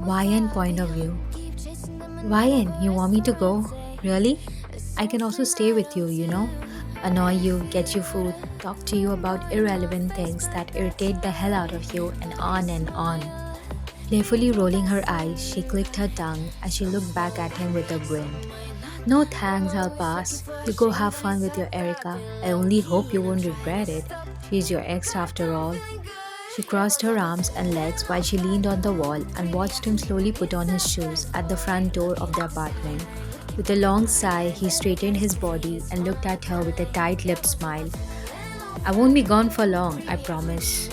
YN point of view. YN, you want me to go? Really? I can also stay with you. Annoy you, get you food, talk to you about irrelevant things that irritate the hell out of you, and on and on. Playfully rolling her eyes, she clicked her tongue as she looked back at him with a grin. No thanks, I'll pass. You go have fun with your Erica. I only hope you won't regret it. She's your ex after all. She crossed her arms and legs while she leaned on the wall and watched him slowly put on his shoes at the front door of the apartment. With a long sigh, he straightened his body and looked at her with a tight lipped smile. I won't be gone for long, I promise,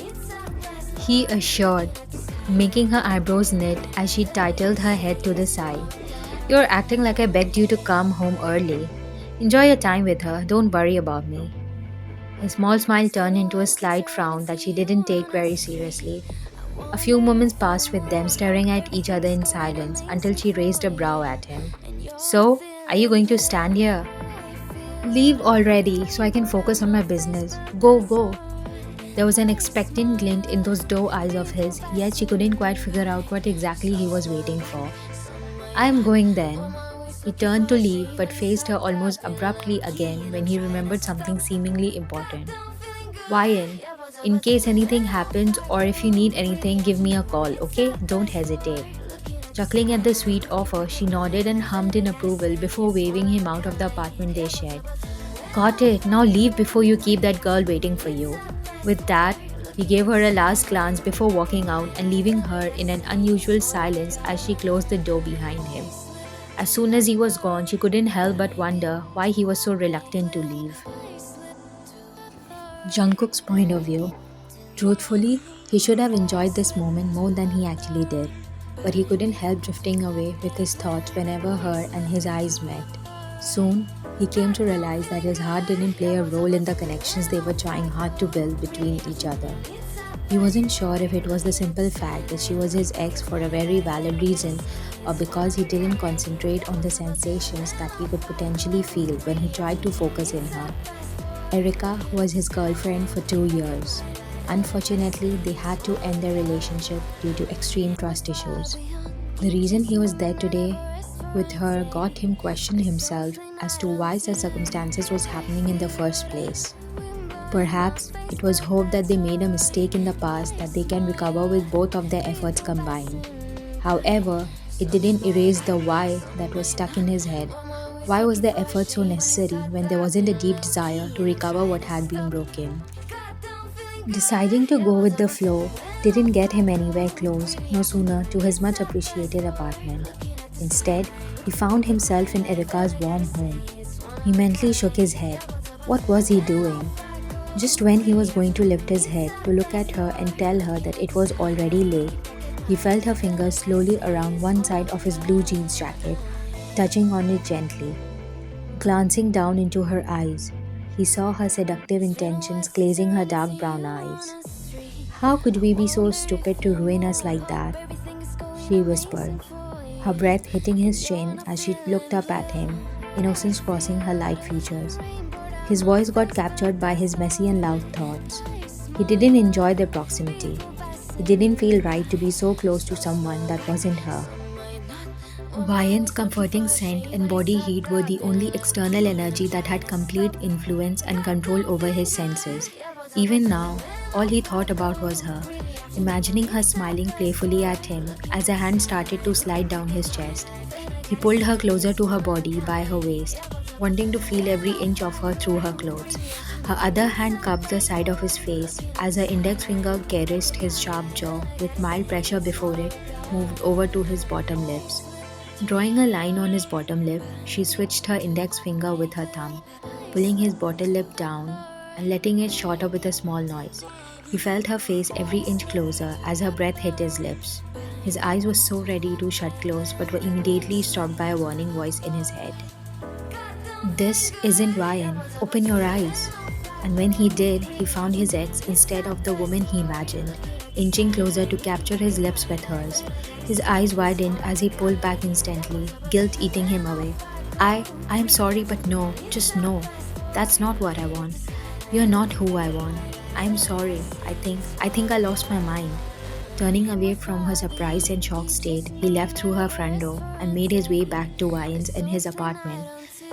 he assured, making her eyebrows knit as she titled her head to the side. You're acting like I begged you to come home early. Enjoy your time with her, don't worry about me. His small smile turned into a slight frown that she didn't take very seriously. A few moments passed with them staring at each other in silence until she raised a brow at him. So, are you going to stand here? Leave already so I can focus on my business. Go, go. There was an expectant glint in those doe eyes of his, yet she couldn't quite figure out what exactly he was waiting for. I'm going then. He turned to leave but faced her almost abruptly again when he remembered something seemingly important. YN, in case anything happens or if you need anything, give me a call, okay? Don't hesitate. Chuckling at the sweet offer, she nodded and hummed in approval before waving him out of the apartment they shared. Got it, now leave before you keep that girl waiting for you. With that, he gave her a last glance before walking out and leaving her in an unusual silence as she closed the door behind him. As soon as he was gone, she couldn't help but wonder why he was so reluctant to leave. Jungkook's point of view. Truthfully, he should have enjoyed this moment more than he actually did, but he couldn't help drifting away with his thoughts whenever her and his eyes met. Soon, he came to realize that his heart didn't play a role in the connections they were trying hard to build between each other. He wasn't sure if it was the simple fact that she was his ex for a very valid reason or because he didn't concentrate on the sensations that he could potentially feel when he tried to focus in her. Erica was his girlfriend for 2 years. Unfortunately, they had to end their relationship due to extreme trust issues. The reason he was there today with her got him question himself as to why such circumstances was happening in the first place. Perhaps it was hope that they made a mistake in the past that they can recover with both of their efforts combined. However, it didn't erase the why that was stuck in his head. Why was the effort so necessary when there wasn't a deep desire to recover what had been broken? Deciding to go with the flow didn't get him anywhere close, no sooner to his much appreciated apartment. Instead, he found himself in Erica's warm home. He mentally shook his head. What was he doing? Just when he was going to lift his head to look at her and tell her that it was already late, he felt her fingers slowly around one side of his blue jeans jacket, touching on it gently. Glancing down into her eyes, he saw her seductive intentions glazing her dark brown eyes. How could we be so stupid to ruin us like that? She whispered, her breath hitting his chin as she looked up at him, innocence crossing her light features. His voice got captured by his messy and loud thoughts. He didn't enjoy their proximity. It didn't feel right to be so close to someone that wasn't her. YN's comforting scent and body heat were the only external energy that had complete influence and control over his senses. Even now, all he thought about was her, imagining her smiling playfully at him as her hand started to slide down his chest. He pulled her closer to her body by her waist, wanting to feel every inch of her through her clothes. Her other hand cupped the side of his face as her index finger caressed his sharp jaw with mild pressure before it moved over to his bottom lips. Drawing a line on his bottom lip, she switched her index finger with her thumb, pulling his bottom lip down and letting it shut up with a small noise. He felt her face every inch closer as her breath hit his lips. His eyes were so ready to shut close but were immediately stopped by a warning voice in his head. This isn't Ryan. Open your eyes. And when he did, he found his ex instead of the woman he imagined, inching closer to capture his lips with hers. His eyes widened as he pulled back instantly, guilt eating him away. I'm sorry, but no, just no. That's not what I want. You're not who I want. I'm sorry. I think I lost my mind. Turning away from her surprised and shocked state, he left through her front door and made his way back to Ryan's in his apartment.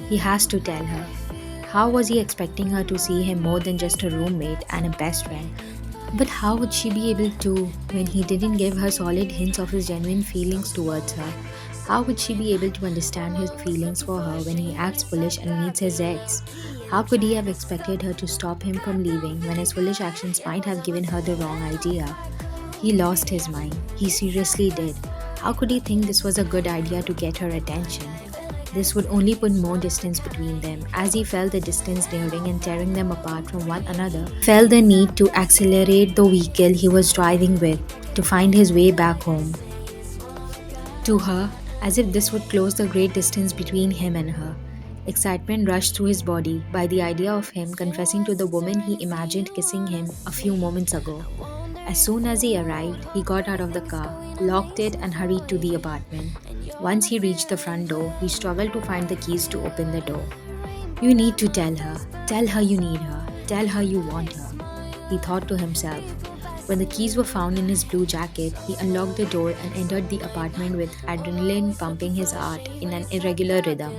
He has to tell her. How was he expecting her to see him more than just a roommate and a best friend? But how would she be able to when he didn't give her solid hints of his genuine feelings towards her? How would she be able to understand his feelings for her when he acts foolish and meets his ex? How could he have expected her to stop him from leaving when his foolish actions might have given her the wrong idea? He lost his mind. He seriously did. How could he think this was a good idea to get her attention? This would only put more distance between them. As he felt the distance nearing and tearing them apart from one another, felt the need to accelerate the vehicle he was driving with to find his way back home. To her, as if this would close the great distance between him and her. Excitement rushed through his body by the idea of him confessing to the woman he imagined kissing him a few moments ago. As soon as he arrived, he got out of the car, locked it, and hurried to the apartment. Once he reached the front door, he struggled to find the keys to open the door. You need to tell her. Tell her you need her. Tell her you want her. He thought to himself. When the keys were found in his blue jacket, he unlocked the door and entered the apartment with adrenaline pumping his heart in an irregular rhythm.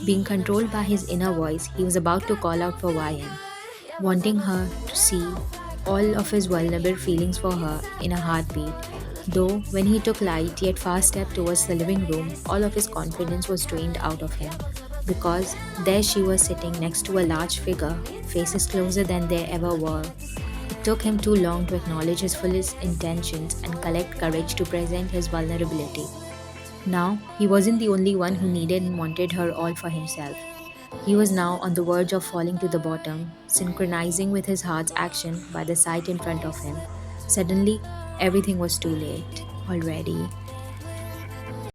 Being controlled by his inner voice, he was about to call out for Ryan, wanting her to see all of his vulnerable feelings for her in a heartbeat. Though, when he took light yet fast step towards the living room, all of his confidence was drained out of him. Because there she was sitting next to a large figure, faces closer than they ever were. It took him too long to acknowledge his fullest intentions and collect courage to present his vulnerability. Now, he wasn't the only one who needed and wanted her all for himself. He was now on the verge of falling to the bottom, synchronizing with his heart's action by the sight in front of him. Suddenly, everything was too late already.